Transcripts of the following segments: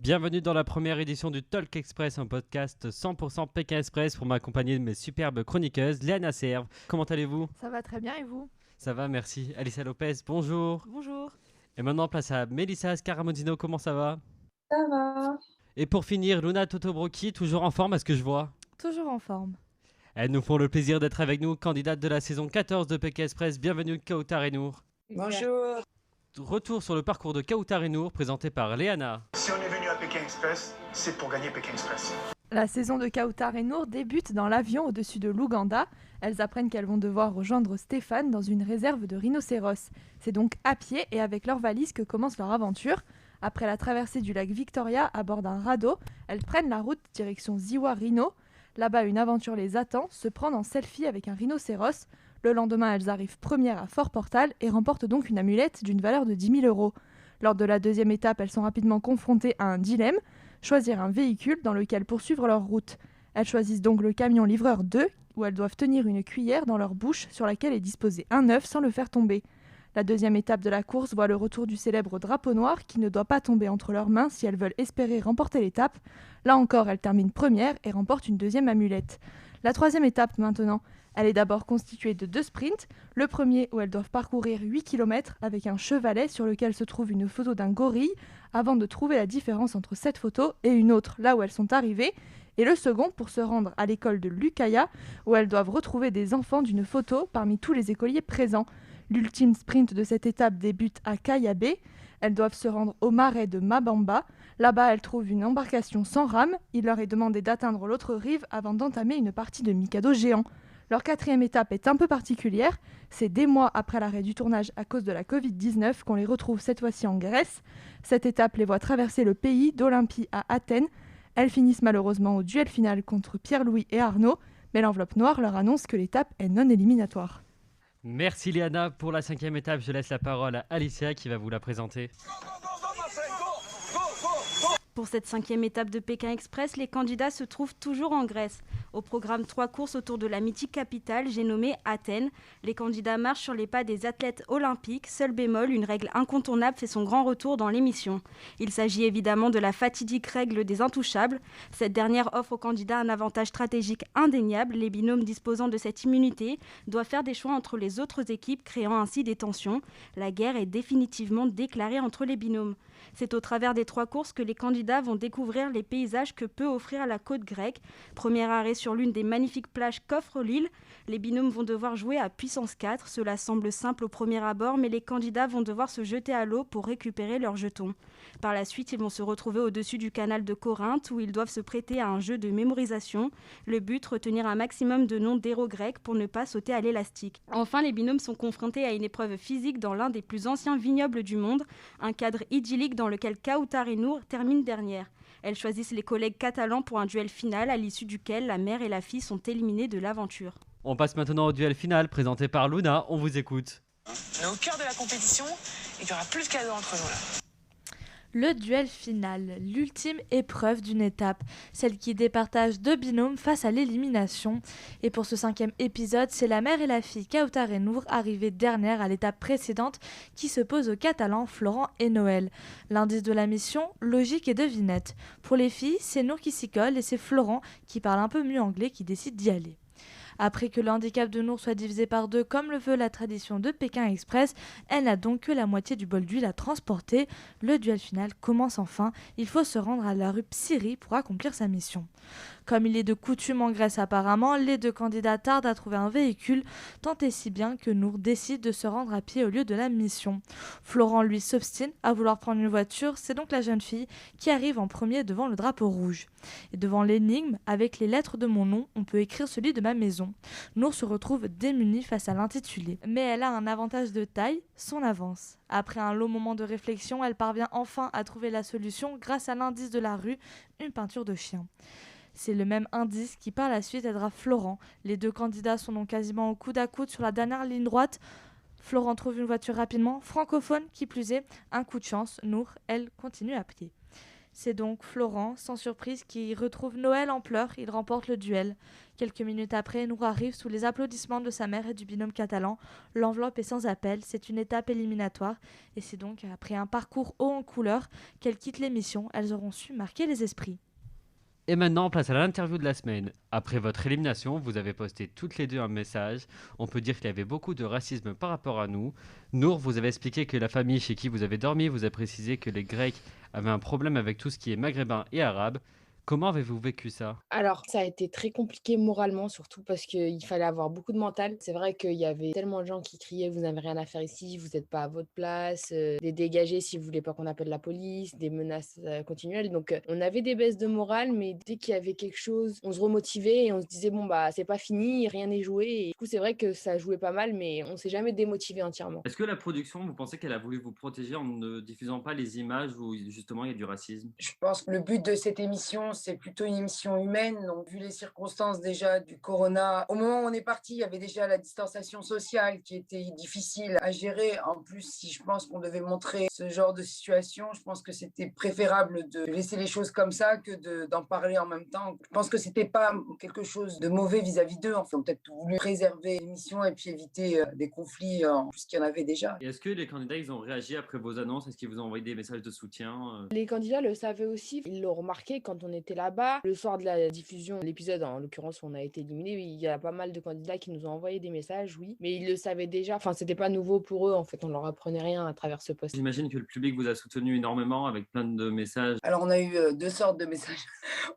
Bienvenue dans la première édition du Talk Express, un podcast 100% Pékin Express pour m'accompagner de mes superbes chroniqueuses, Léana Serve. Comment allez-vous ? Ça va très bien et vous ? Ça va, merci. Alicia Lopez, bonjour. Bonjour. Et maintenant, place à Mélissa Scaramondino, comment ça va ? Ça va. Et pour finir, Luna Totobrocchi, toujours en forme à ce que je vois. Toujours en forme. Elles nous font le plaisir d'être avec nous, candidates de la saison 14 de Pékin Express. Bienvenue Kautar et Nour. Bonjour. Retour sur le parcours de Kautar et Nour, présenté par Léana. Si on est venu à Pékin Express, c'est pour gagner Pékin Express. La saison de Kautar et Nour débute dans l'avion au-dessus de l'Ouganda. Elles apprennent qu'elles vont devoir rejoindre Stéphane dans une réserve de rhinocéros. C'est donc à pied et avec leurs valises que commence leur aventure. Après la traversée du lac Victoria à bord d'un radeau, elles prennent la route direction Ziwa Rhino. Là-bas, une aventure les attend, se prendre en selfie avec un rhinocéros. Le lendemain, elles arrivent premières à Fort Portal et remportent donc une amulette d'une valeur de 10 000 €. Lors de la deuxième étape, elles sont rapidement confrontées à un dilemme, choisir un véhicule dans lequel poursuivre leur route. Elles choisissent donc le camion livreur 2, où elles doivent tenir une cuillère dans leur bouche sur laquelle est disposé un œuf sans le faire tomber. La deuxième étape de la course voit le retour du célèbre drapeau noir qui ne doit pas tomber entre leurs mains si elles veulent espérer remporter l'étape. Là encore, elles terminent première et remportent une deuxième amulette. La troisième étape maintenant, elle est d'abord constituée de 2 sprints. Le premier où elles doivent parcourir 8 km avec un chevalet sur lequel se trouve une photo d'un gorille avant de trouver la différence entre cette photo et une autre là où elles sont arrivées. Et le second pour se rendre à l'école de Lukaya où elles doivent retrouver des enfants d'une photo parmi tous les écoliers présents. L'ultime sprint de cette étape débute à Kayabe. Elles doivent se rendre au marais de Mabamba. Là-bas, elles trouvent une embarcation sans rame. Il leur est demandé d'atteindre l'autre rive avant d'entamer une partie de Mikado géant. Leur quatrième étape est un peu particulière. C'est des mois après l'arrêt du tournage à cause de la Covid-19 qu'on les retrouve cette fois-ci en Grèce. Cette étape les voit traverser le pays d'Olympie à Athènes. Elles finissent malheureusement au duel final contre Pierre-Louis et Arnaud, mais l'enveloppe noire leur annonce que l'étape est non éliminatoire. Merci Léana. Pour la 5e étape, je laisse la parole à Alicia qui va vous la présenter. Pour cette 5e étape de Pékin Express, les candidats se trouvent toujours en Grèce. Au programme 3 courses autour de la mythique capitale, j'ai nommé Athènes. Les candidats marchent sur les pas des athlètes olympiques. Seul bémol, une règle incontournable fait son grand retour dans l'émission. Il s'agit évidemment de la fatidique règle des intouchables. Cette dernière offre aux candidats un avantage stratégique indéniable. Les binômes disposant de cette immunité doivent faire des choix entre les autres équipes, créant ainsi des tensions. La guerre est définitivement déclarée entre les binômes. C'est au travers des 3 courses que les candidats vont découvrir les paysages que peut offrir la côte grecque. Premier arrêt sur l'une des magnifiques plages qu'offre l'île. Les binômes vont devoir jouer à puissance 4. Cela semble simple au premier abord, mais les candidats vont devoir se jeter à l'eau pour récupérer leurs jetons. Par la suite, ils vont se retrouver au-dessus du canal de Corinthe où ils doivent se prêter à un jeu de mémorisation. Le but, retenir un maximum de noms d'héros grecs pour ne pas sauter à l'élastique. Enfin, les binômes sont confrontés à une épreuve physique dans l'un des plus anciens vignobles du monde, un cadre idyllique dans lequel Kautar et Nour terminent dernière. Elles choisissent les collègues catalans pour un duel final à l'issue duquel la mère et la fille sont éliminées de l'aventure. On passe maintenant au duel final présenté par Luna. On vous écoute. On est au cœur de la compétition et il n'y aura plus de cadeaux entre nous là. Le duel final, l'ultime épreuve d'une étape, celle qui départage 2 binômes face à l'élimination. Et pour ce 5e épisode, c'est la mère et la fille Kautar et Nour arrivées dernières à l'étape précédente qui se posent aux Catalans Florent et Noël. L'indice de la mission, logique et devinette. Pour les filles, c'est Nour qui s'y colle et c'est Florent qui parle un peu mieux anglais qui décide d'y aller. Après que le handicap de Nour soit divisé par 2 comme le veut la tradition de Pékin Express, elle n'a donc que la moitié du bol d'huile à transporter. Le duel final commence enfin. Il faut se rendre à la rue Psyri pour accomplir sa mission. Comme il est de coutume en Grèce apparemment, les 2 candidats tardent à trouver un véhicule, tant et si bien que Nour décide de se rendre à pied au lieu de la mission. Florent, lui, s'obstine à vouloir prendre une voiture, c'est donc la jeune fille qui arrive en premier devant le drapeau rouge. Et devant l'énigme, avec les lettres de mon nom, on peut écrire celui de ma maison. Nour se retrouve démunie face à l'intitulé. Mais elle a un avantage de taille, son avance. Après un long moment de réflexion, elle parvient enfin à trouver la solution grâce à l'indice de la rue, une peinture de chien. C'est le même indice qui par la suite aidera Florent. Les 2 candidats sont donc quasiment au coude à coude sur la dernière ligne droite. Florent trouve une voiture rapidement, francophone qui plus est, un coup de chance. Nour, elle, continue à pied. C'est donc Florent, sans surprise, qui retrouve Noël en pleurs. Il remporte le duel. Quelques minutes après, Nour arrive sous les applaudissements de sa mère et du binôme catalan. L'enveloppe est sans appel, c'est une étape éliminatoire. Et c'est donc après un parcours haut en couleurs qu'elles quittent l'émission. Elles auront su marquer les esprits. Et maintenant, place à l'interview de la semaine. Après votre élimination, vous avez posté toutes les deux un message. On peut dire qu'il y avait beaucoup de racisme par rapport à nous. Nour, vous avez expliqué que la famille chez qui vous avez dormi vous a précisé que les Grecs avaient un problème avec tout ce qui est maghrébin et arabe. Comment avez-vous vécu ça? Alors, ça a été très compliqué moralement, surtout parce qu'il fallait avoir beaucoup de mental. C'est vrai qu'il y avait tellement de gens qui criaient: vous n'avez rien à faire ici, vous n'êtes pas à votre place, des dégagés si vous voulez pas qu'on appelle la police, des menaces continuelles. Donc, on avait des baisses de morale, mais dès qu'il y avait quelque chose, on se remotivait et on se disait: bon, bah, c'est pas fini, rien n'est joué. Et du coup, c'est vrai que ça jouait pas mal, mais on s'est jamais démotivé entièrement. Est-ce que la production, vous pensez qu'elle a voulu vous protéger en ne diffusant pas les images où justement il y a du racisme? Je pense que le but de cette émission, c'est plutôt une émission humaine. Donc, vu les circonstances déjà du corona, au moment où on est parti, il y avait déjà la distanciation sociale qui était difficile à gérer. En plus, si je pense qu'on devait montrer ce genre de situation, je pense que c'était préférable de laisser les choses comme ça que d'en parler en même temps. Je pense que c'était pas quelque chose de mauvais vis-à-vis d'eux. Enfin, on a peut-être voulu préserver l'émission et puis éviter des conflits, puisqu'il y en avait déjà. Et est-ce que les candidats, ils ont réagi après vos annonces? Est-ce qu'ils vous ont envoyé des messages de soutien? Les candidats le savaient aussi, ils l'ont remarqué quand on était là-bas. Le soir de la diffusion de l'épisode, en l'occurrence où on a été éliminé, il y a pas mal de candidats qui nous ont envoyé des messages, oui. Mais ils le savaient déjà, enfin c'était pas nouveau pour eux, en fait, on leur apprenait rien à travers ce post. J'imagine que le public vous a soutenu énormément avec plein de messages. Alors, on a eu deux sortes de messages.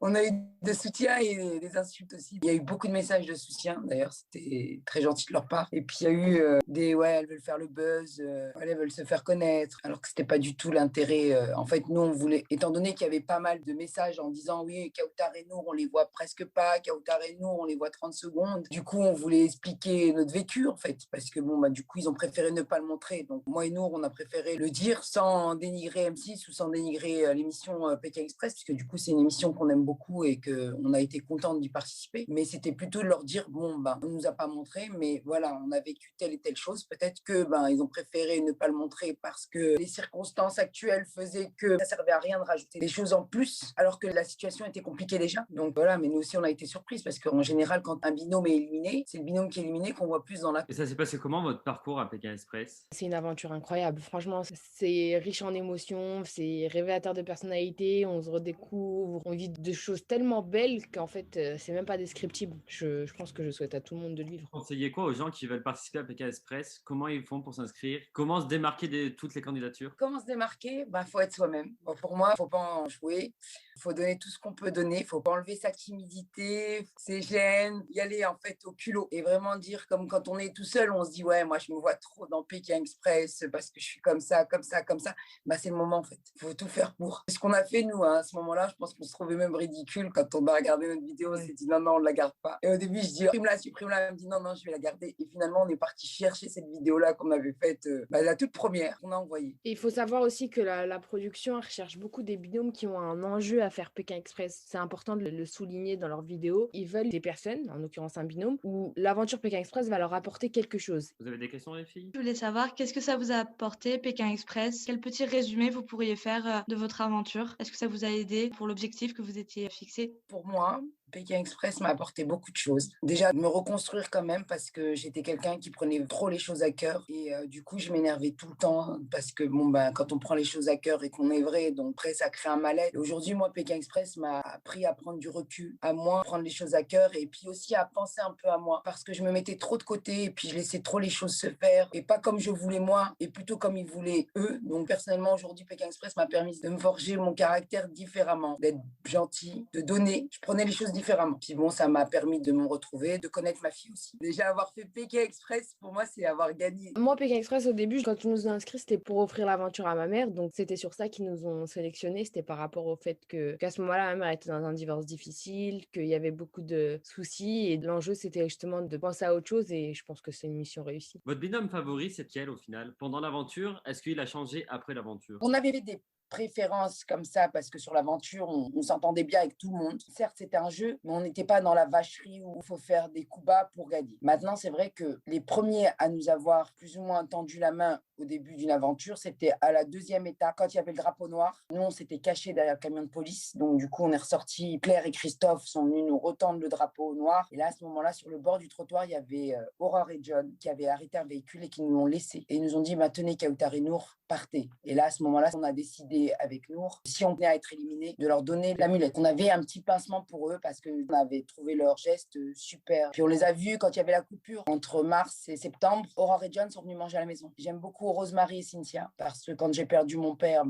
On a eu des soutiens et des insultes aussi. Il y a eu beaucoup de messages de soutien, d'ailleurs, c'était très gentil de leur part. Et puis, il y a eu ouais, elles veulent faire le buzz, elles veulent se faire connaître, alors que c'était pas du tout l'intérêt. En fait, nous, on voulait, étant donné qu'il y avait pas mal de messages en disant oui, Kautar et Nour, on les voit presque pas, Kautar et Nour, on les voit 30 secondes. Du coup, on voulait expliquer notre vécu, en fait, parce que bon, bah, du coup, ils ont préféré ne pas le montrer. Donc, moi et Nour, on a préféré le dire sans dénigrer M6 ou sans dénigrer l'émission Pékin Express, puisque du coup, c'est une émission qu'on aime beaucoup et qu'on a été contente d'y participer. Mais c'était plutôt de leur dire, bon, bah, on nous a pas montré, mais voilà, on a vécu telle et telle chose. Peut-être que ben, ils ont préféré ne pas le montrer parce que les circonstances actuelles faisaient que ça servait à rien de rajouter des choses en plus, alors que la situation était compliquée déjà. Donc voilà, mais nous aussi, on a été surprises parce qu'en général, quand un binôme est éliminé, c'est le binôme qui est éliminé qu'on voit plus dans la... Et ça s'est passé comment votre parcours à Pékin Express? C'est une aventure incroyable. Franchement, c'est riche en émotions, c'est révélateur de personnalité, on se redécouvre, on vit de choses tellement belles qu'en fait, c'est même pas descriptible. Je pense que je souhaite à tout le monde de le vivre. Conseillez quoi aux gens qui veulent participer à Pékin Express? Comment ils font pour s'inscrire? Comment se démarquer de toutes les candidatures? Comment se démarquer? Bah, faut être soi-même. Bon, pour moi, faut pas en jouer. Faut donner tout ce qu'on peut donner. Faut pas enlever sa timidité, ses gênes, y aller en fait au culot et vraiment dire comme quand on est tout seul, on se dit ouais, moi je me vois trop dans Pékin Express parce que je suis comme ça, comme ça, comme ça. Bah, c'est le moment en fait. Faut tout faire pour. C'est ce qu'on a fait nous hein, à ce moment-là. Je pense qu'on se trouvait même ridicule quand on a regardé notre vidéo. On s'est dit non, non, on la garde pas. Et au début, je dis supprime-la, supprime-la. Elle me dit non, non, je vais la garder. Et finalement, on est parti chercher cette vidéo-là qu'on avait faite, la toute première qu'on a envoyée. Et il faut savoir aussi que la production recherche beaucoup des binômes qui ont un enjeu à faire Pékin Express. C'est important de le souligner dans leurs vidéos. Ils veulent des personnes, en l'occurrence un binôme, où l'aventure Pékin Express va leur apporter quelque chose. Vous avez des questions, les filles? Je voulais savoir qu'est-ce que ça vous a apporté, Pékin Express? Quel petit résumé vous pourriez faire de votre aventure? Est-ce que ça vous a aidé pour l'objectif que vous étiez fixé? Pour moi, Pékin Express m'a apporté beaucoup de choses. Déjà, me reconstruire quand même parce que j'étais quelqu'un qui prenait trop les choses à cœur et du coup, je m'énervais tout le temps parce que bon, ben, quand on prend les choses à cœur et qu'on est vrai, donc après, ça crée un mal-être. Aujourd'hui, moi, Pékin Express m'a appris à prendre du recul, à moins prendre les choses à cœur et puis aussi à penser un peu à moi parce que je me mettais trop de côté et puis je laissais trop les choses se faire et pas comme je voulais moi et plutôt comme ils voulaient eux. Donc personnellement, aujourd'hui, Pékin Express m'a permis de me forger mon caractère différemment, d'être gentil, de donner. Je prenais les choses différemment. Puis bon, ça m'a permis de me retrouver, de connaître ma fille aussi. Déjà, avoir fait Pékin Express, pour moi, c'est avoir gagné. Moi, Pékin Express, au début, quand on nous a inscrits, c'était pour offrir l'aventure à ma mère. Donc, c'était sur ça qu'ils nous ont sélectionnés. C'était par rapport au fait qu'à ce moment-là, ma mère était dans un divorce difficile, qu'il y avait beaucoup de soucis. Et l'enjeu, c'était justement de penser à autre chose. Et je pense que c'est une mission réussie. Votre binôme favori, c'est lequel au final? Pendant l'aventure, est-ce qu'il a changé après l'aventure? On avait des préférence comme ça parce que sur l'aventure, on s'entendait bien avec tout le monde. Certes, c'était un jeu, mais on n'était pas dans la vacherie où il faut faire des coups bas pour gagner. Maintenant, c'est vrai que les premiers à nous avoir plus ou moins tendu la main au début d'une aventure, c'était à la deuxième étape, quand il y avait le drapeau noir. Nous, on s'était cachés derrière le camion de police. Donc, du coup, on est ressortis. Claire et Christophe sont venus nous retendre le drapeau noir. Et là, à ce moment-là, sur le bord du trottoir, il y avait Aurore et John qui avaient arrêté un véhicule et qui nous l'ont laissé. Et ils nous ont dit, tenez, Kautar et Nour, partez. Et là, à ce moment-là, on a décidé avec Nour, si on venait à être éliminé, de leur donner l'amulette. On avait un petit pincement pour eux parce qu'on avait trouvé leur geste super. Puis on les a vus quand il y avait la coupure entre mars et septembre. Aurore et John sont venus manger à la maison. J'aime beaucoup Rosemary et Cynthia parce que quand j'ai perdu mon père,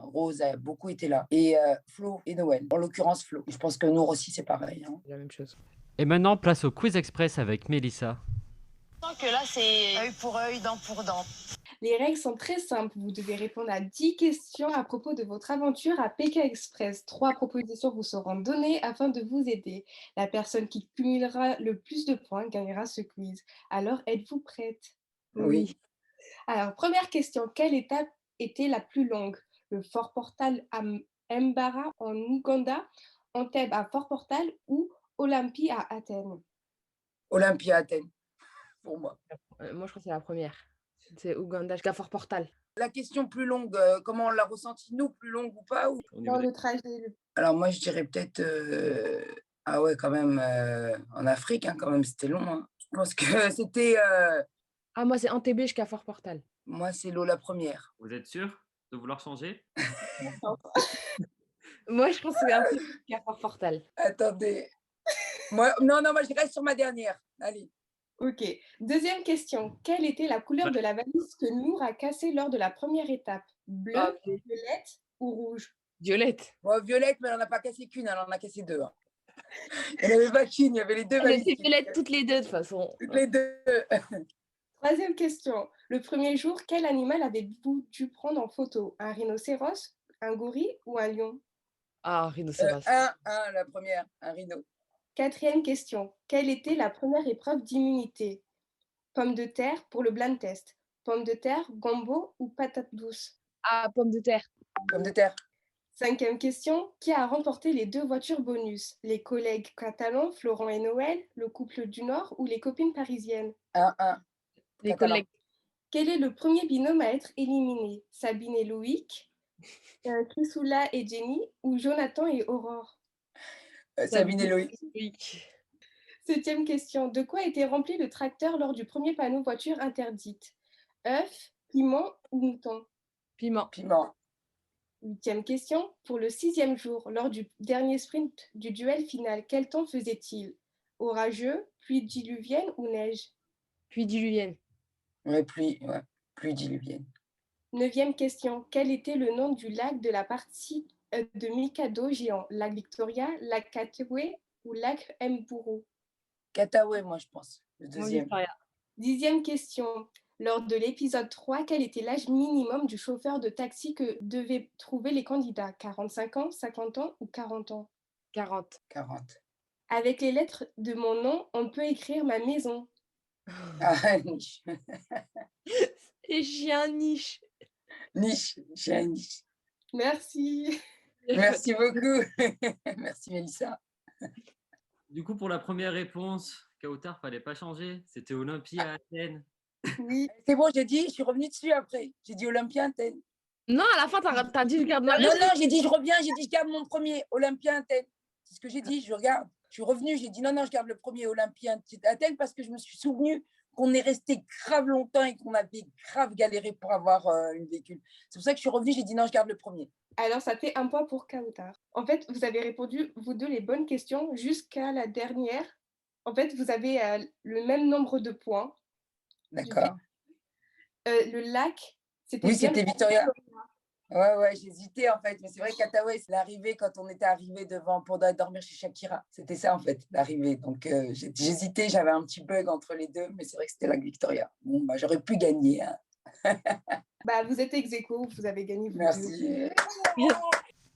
Rose a beaucoup été là. Et Flo et Noël. En l'occurrence, Flo. Je pense que Nour aussi, c'est pareil. La même chose. Et maintenant, place au quiz express avec Mélissa. Que là, c'est œil pour œil, dent pour dent. Les règles sont très simples. Vous devez répondre à 10 questions à propos de votre aventure à Pékin Express. 3 propositions vous seront données afin de vous aider. La personne qui cumulera le plus de points gagnera ce quiz. Alors, êtes-vous prête? Oui. Alors, première question. Quelle étape était la plus longue? Le Fort Portal à Mbara en Ouganda, Entebbe à Fort Portal ou Olympie à Athènes? Olympie à Athènes, pour moi. Moi, je crois que c'est la première. C'est Ouganda jusqu'à Fort Portal. La question plus longue, comment on l'a ressenti, nous, plus longue ou pas Dans le trajet. Alors moi, je dirais peut-être... Ah ouais, quand même, en Afrique, quand même, c'était long. Hein. Je pense que c'était... Ah, moi, c'est Entebbe jusqu'à Fort Portal. Moi, c'est l'eau la première. Vous êtes sûr de vouloir changer? Moi, je pense que c'est Entebbe jusqu'à Fort Portal. Attendez. Moi, moi, je reste sur ma dernière. Allez. Ok. Deuxième question. Quelle était la couleur de la valise que Nour a cassée lors de la première étape? Bleu, violette ou rouge? Violette. Bon, violette, mais elle n'en a pas cassé qu'une, elle en a cassé deux. Hein. Elle n'avait pas qu'une, il y avait les deux Elle valises. était violette toutes les deux, de toute façon. Toutes les deux. Troisième question. Le premier jour, quel animal avez-vous dû prendre en photo? Un rhinocéros, un gorille ou un lion? Ah, rhinocéros. La première, un rhino. Quatrième question. Quelle était la première épreuve d'immunité? Pomme de terre pour le blind test. Pomme de terre, gombo ou patate douce? Ah, pomme de terre. Pomme de terre. Cinquième question. Qui a remporté les 2 voitures bonus? Les collègues catalans, Florent et Noël, le couple du Nord ou les copines parisiennes? Les Catalan. collègues. Quel est le premier binôme à être éliminé? Sabine et Loïc, Chrysoula et Jenny ou Jonathan et Aurore? Sabine et Loïc. Septième question. De quoi était rempli le tracteur lors du premier panneau voiture interdite? œufs, piment ou mouton? Piment. Piment. Huitième question. Pour le 6e jour, lors du dernier sprint du duel final, quel temps faisait-il? Orageux, pluie diluvienne ou neige? Pluie diluvienne. Ouais, pluie diluvienne. 9e question. Quel était le nom du lac de la partie de Mikado géant? Lac Victoria, lac Katawe ou lac Mburu? Katawe, moi, je pense. Le deuxième. 10e question. Lors de l'épisode 3, quel était l'âge minimum du chauffeur de taxi que devaient trouver les candidats? 45 ans, 50 ans ou 40 ans? 40. Avec les lettres de mon nom, on peut écrire ma maison. Ah, niche. Et j'ai un niche. J'ai un niche. Merci. Merci beaucoup. Merci Mélissa. Du coup, pour la première réponse, Kautar, fallait pas changer. C'était Olympie à Athènes. Oui. C'est bon, j'ai dit, je suis revenue dessus après. J'ai dit Olympia Athènes. Non, à la fin, t'as dit je garde ma Non, j'ai dit je reviens, j'ai dit je garde mon premier, Olympia Athènes. C'est ce que j'ai dit, je regarde. Je suis revenue, j'ai dit non, je garde le premier Olympia Athènes parce que je me suis souvenu qu'on est resté grave longtemps et qu'on avait grave galéré pour avoir une véhicule. C'est pour ça que je suis revenue, j'ai dit non, je garde le premier. Alors, ça fait 1 point pour Kautar. En fait, vous avez répondu, vous deux, les bonnes questions jusqu'à la dernière. En fait, vous avez le même nombre de points. D'accord. Le lac, c'était Oui, c'était Victoria. Ouais, j'hésitais en fait. Mais c'est vrai que Katawe, c'est l'arrivée quand on était arrivé devant pour dormir chez Shakira. C'était ça en fait, l'arrivée. Donc j'hésitais, j'avais un petit bug entre les deux, mais c'est vrai que c'était la Victoria. Bon, j'aurais pu gagner. Hein. Vous êtes ex aequo, vous avez gagné. Merci.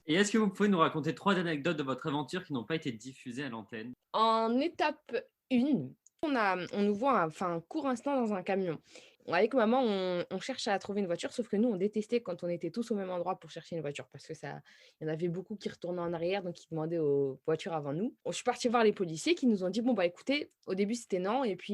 Et est-ce que vous pouvez nous raconter 3 anecdotes de votre aventure qui n'ont pas été diffusées à l'antenne? En étape 1, on nous voit un court instant dans un camion. Avec maman, on cherche à trouver une voiture, sauf que nous, on détestait quand on était tous au même endroit pour chercher une voiture parce que ça, il y en avait beaucoup qui retournaient en arrière, donc qui demandaient aux voitures avant nous. Je suis partie voir les policiers qui nous ont dit, bon, bah écoutez, au début c'était non, et puis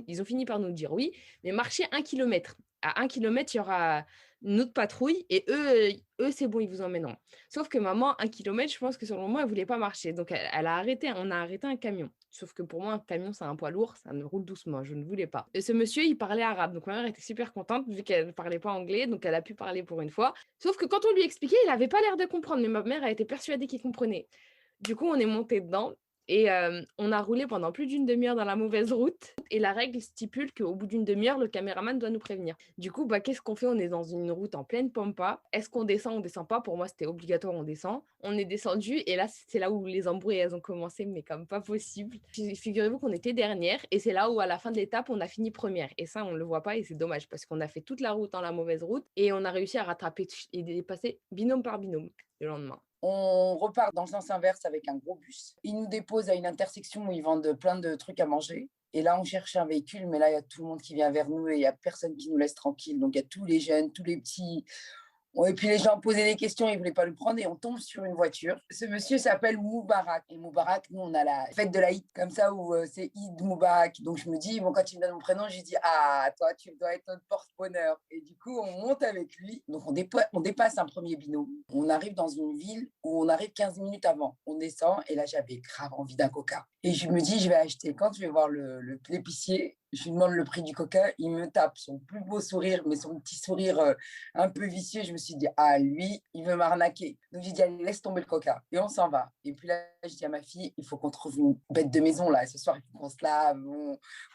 ils ont fini par nous dire oui, mais marchez 1 kilomètre. À 1 kilomètre, il y aura une autre patrouille, et eux c'est bon, ils vous emmèneront. Sauf que maman, 1 kilomètre, je pense que sur le moment, elle voulait pas marcher. Donc, elle a arrêté, on a arrêté un camion. Sauf que pour moi, un camion, c'est un poids lourd, ça ne roule doucement, je ne voulais pas. Et ce monsieur, il parlait arabe. Donc, ma mère était super contente, vu qu'elle ne parlait pas anglais, donc elle a pu parler pour une fois. Sauf que quand on lui expliquait, il n'avait pas l'air de comprendre, mais ma mère a été persuadée qu'il comprenait. Du coup, on est monté dedans. Et on a roulé pendant plus d'une demi-heure dans la mauvaise route. Et la règle stipule qu'au bout d'une demi-heure, le caméraman doit nous prévenir. Du coup, bah, qu'est-ce qu'on fait? On est dans une route en pleine pampa. Est-ce qu'on descend? On descend pas. Pour moi, c'était obligatoire, on descend. On est descendu et là, c'est là où les embrouilles, elles ont commencé, mais comme pas possible. Figurez-vous qu'on était dernière et c'est là où, à la fin de l'étape, on a fini première. Et ça, on le voit pas et c'est dommage parce qu'on a fait toute la route dans la mauvaise route et on a réussi à rattraper et dépasser binôme par binôme le lendemain. On repart dans le sens inverse avec un gros bus. Ils nous déposent à une intersection où ils vendent plein de trucs à manger. Et là, on cherche un véhicule, mais là, il y a tout le monde qui vient vers nous et il n'y a personne qui nous laisse tranquille. Donc, il y a tous les jeunes, tous les petits. Et puis les gens posaient des questions, ils ne voulaient pas le prendre et on tombe sur une voiture. Ce monsieur s'appelle Moubarak. Et Moubarak, nous, on a la fête de l'Aïd, comme ça, où c'est Eid Moubarak. Donc je me dis, bon, quand il me donne mon prénom, je lui dis, ah, toi, tu dois être notre porte-bonheur. Et du coup, on monte avec lui. Donc on dépasse un premier binôme. On arrive dans une ville où on arrive 15 minutes avant. On descend et là, j'avais grave envie d'un coca. Et je me dis, je vais acheter. Quand je vais voir l'épicier, je lui demande le prix du coca, il me tape son plus beau sourire, mais son petit sourire un peu vicieux. Je me suis dit, ah, lui, il veut m'arnaquer. Donc, j'ai dit, allez, laisse tomber le coca. Et on s'en va. Et puis là, je dis à ma fille, il faut qu'on trouve une bête de maison, là. Ce soir, il faut qu'on se lave,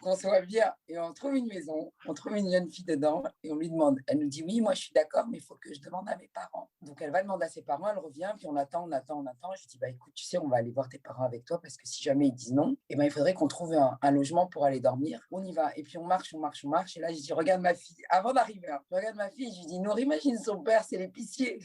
qu'on soit bien. Et on trouve une maison, on trouve une jeune fille dedans, et on lui demande. Elle nous dit, oui, moi, je suis d'accord, mais il faut que je demande à mes parents. Donc, elle va demander à ses parents, elle revient, puis on attend. Je lui dis, bah, écoute, tu sais, on va aller voir tes parents avec toi, parce que si jamais ils disent non, eh ben, il faudrait qu'on trouve un logement pour aller dormir. On y va. Et puis, on marche. Et là, je dis, regarde ma fille. Avant d'arriver, je regarde ma fille, je lui dis, Nour, imagine son père, c'est l'épicier.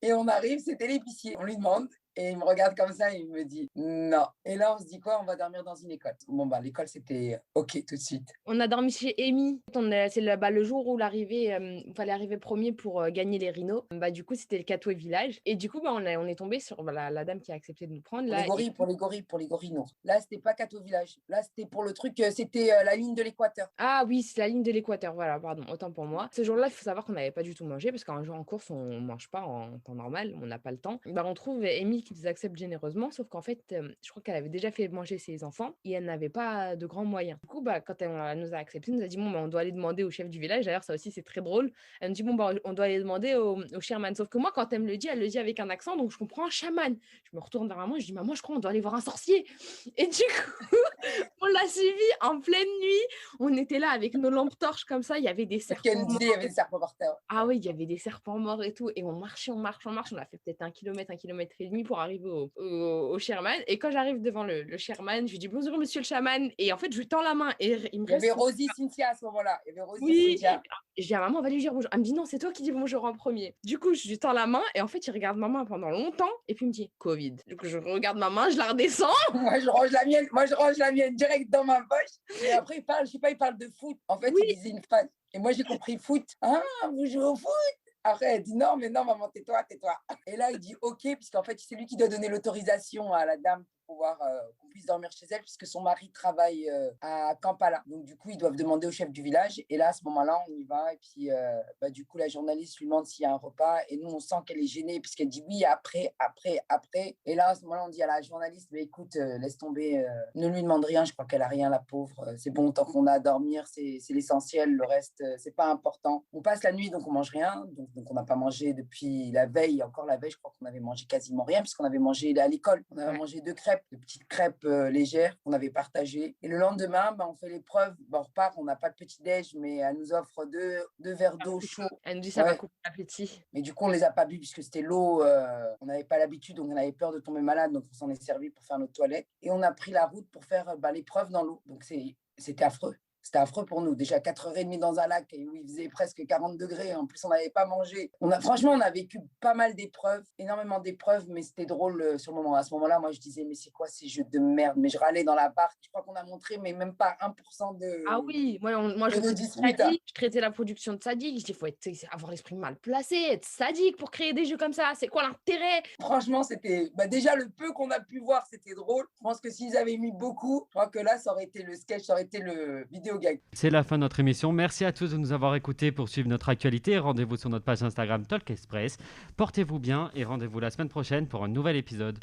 Et on arrive, c'était l'épicier. On lui demande. Et il me regarde comme ça et il me dit non. Et là, on se dit quoi? On va dormir dans une école. Bon, bah, l'école, c'était OK tout de suite. On a dormi chez Amy. C'est le jour où il fallait arriver premier pour gagner les rhinos. Bah, du coup, c'était le Catoué Village. Et du coup, bah, on est tombé sur la dame qui a accepté de nous prendre. Pour les gorilles, non. Là, c'était pas Catoué Village. Là, c'était pour le truc, c'était la ligne de l'équateur. Ah oui, c'est la ligne de l'équateur. Voilà, pardon, autant pour moi. Ce jour-là, il faut savoir qu'on n'avait pas du tout mangé parce qu'un jour en course, on ne mange pas en temps normal. On n'a pas le temps. Bah, on trouve Amy qui nous accepte généreusement, sauf qu'en fait, je crois qu'elle avait déjà fait manger ses enfants et elle n'avait pas de grands moyens. Du coup, bah, quand elle nous a accepté, elle nous a dit bon, bah, on doit aller demander au chef du village. D'ailleurs, ça aussi, c'est très drôle. Elle nous dit bon, bah, on doit aller demander au chairman. Sauf que moi, quand elle me le dit, elle le dit avec un accent, donc je comprends un chaman. Je me retourne vers maman et je dis maman, je crois qu'on doit aller voir un sorcier. Et du coup, on l'a suivi en pleine nuit. On était là avec nos lampes torches comme ça. Il y avait des serpents morts. Il y avait des serpents par terre. Ah oui, il y avait des serpents morts et tout. Et on marchait. On a fait peut-être 1 kilomètre et demi pour arriver au chairman. Et quand j'arrive devant le chairman, je lui dis bonjour monsieur le chaman. Et en fait, je lui tends la main. Et il y avait Rosie Cynthia à ce moment-là. Cynthia. Et je dis à maman, on va lui dire bonjour. Elle me dit non, c'est toi qui dis bonjour en premier. Du coup, je lui tends la main. Et en fait, il regarde ma main pendant longtemps. Et puis il me dit Covid. Du coup, je regarde ma main, je la redescends. Moi, je range la mienne direct dans ma poche. Et après, il parle de foot. En fait, il disait une phrase. Et moi, j'ai compris foot. Ah, vous jouez au foot? Après, elle dit non, mais non, maman, tais-toi. Et là, il dit OK, puisqu'en fait, c'est lui qui doit donner l'autorisation à la dame pour pouvoir qu'on puisse dormir chez elle, puisque son mari travaille à Kampala. Donc, du coup, ils doivent demander au chef du village. Et là, à ce moment-là, on y va. Et puis, du coup, la journaliste lui demande s'il y a un repas. Et nous, on sent qu'elle est gênée, puisqu'elle dit oui, après. Et là, à ce moment-là, on dit à la journaliste, mais écoute, laisse tomber, ne lui demande rien. Je crois qu'elle a rien, la pauvre. C'est bon, tant qu'on a à dormir, c'est l'essentiel. Le reste, c'est pas important. On passe la nuit, donc on mange rien. Donc on n'a pas mangé depuis la veille. Encore la veille, je crois qu'on avait mangé quasiment rien, puisqu'on avait mangé à l'école. On avait mangé 2 crêpes, de petites crêpes légères qu'on avait partagées. Et le lendemain, on fait l'épreuve. On repart, on n'a pas de petit-déj, mais elle nous offre deux verres d'eau chauds. Elle nous dit ça va couper l'appétit. Mais du coup, on ne les a pas bu puisque c'était l'eau. On n'avait pas l'habitude, donc on avait peur de tomber malade. Donc on s'en est servi pour faire notre toilette. Et on a pris la route pour faire l'épreuve dans l'eau. Donc c'était affreux. C'était affreux pour nous. Déjà 4h30 dans un lac où il faisait presque 40 degrés. En plus, on n'avait pas mangé. Franchement, on a vécu pas mal d'épreuves, énormément d'épreuves, mais c'était drôle sur le moment. À ce moment-là, moi, je disais, mais c'est quoi ces jeux de merde? Mais je râlais dans la barque. Je crois qu'on a montré, mais même pas 1% de. Ah oui, moi je traitais la production de sadique. Je dis, il faut avoir l'esprit mal placé, être sadique pour créer des jeux comme ça. C'est quoi l'intérêt? Franchement, c'était déjà le peu qu'on a pu voir, c'était drôle. Je pense que s'ils avaient mis beaucoup, je crois que là, ça aurait été le sketch, ça aurait été le vidéo gag. C'est la fin de notre émission. Merci à tous de nous avoir écoutés pour suivre notre actualité. Rendez-vous sur notre page Instagram Talk Express. Portez-vous bien et rendez-vous la semaine prochaine pour un nouvel épisode.